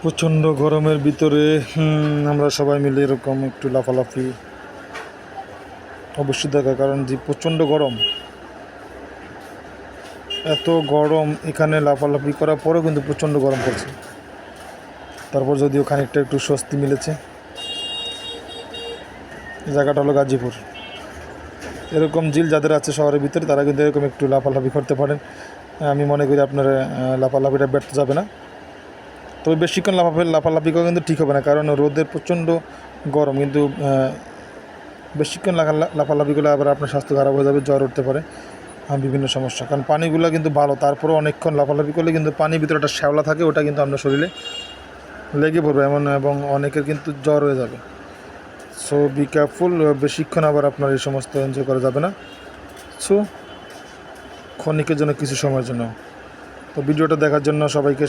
প্রচণ্ড গরমের ভিতরে আমরা সবাই মিলে এরকম একটু লাফালাফি অবশ্যই দরকার, কারণ যে প্রচণ্ড গরম, এত গরম এখানে লাফালাফি করার পরেও কিন্তু প্রচণ্ড গরম পড়ছে। তারপর যদিও খানিকটা একটু স্বস্তি মিলেছে। জায়গাটা হলো গাজীপুর। এরকম ঝিল যাদের আছে শহরের ভিতরে তারা কিন্তু এরকম একটু লাফালাফি করতে পারেন। আমি মনে করি আপনারা লাফালাফিটা ব্যর্থ যাবে না। তবে বেশিক্ষণ লাফালাফি করা কিন্তু ঠিক হবে না, কারণ রোদের প্রচণ্ড গরম, কিন্তু বেশিক্ষণ লাফালাফি করলে আবার আপনার স্বাস্থ্য খারাপ হয়ে যাবে, জ্বর উঠতে পারে, বিভিন্ন সমস্যা। কারণ পানিগুলো কিন্তু ভালো, তারপরেও অনেকক্ষণ লাফালাফি করলে কিন্তু পানির ভিতরে একটা শ্যাওলা থাকে, ওটা কিন্তু আপনার শরীরে লেগে পড়বে এবং অনেকের কিন্তু জ্বর হয়ে যাবে। সো বি কেয়ারফুল, বেশিক্ষণ আবার আপনার এই সমস্ত এনজয় করা যাবে না। সো ক্ষণিকের জন্য, কিছু সময়ের জন্য। তো ভিডিওটা দেখার জন্য সবাইকে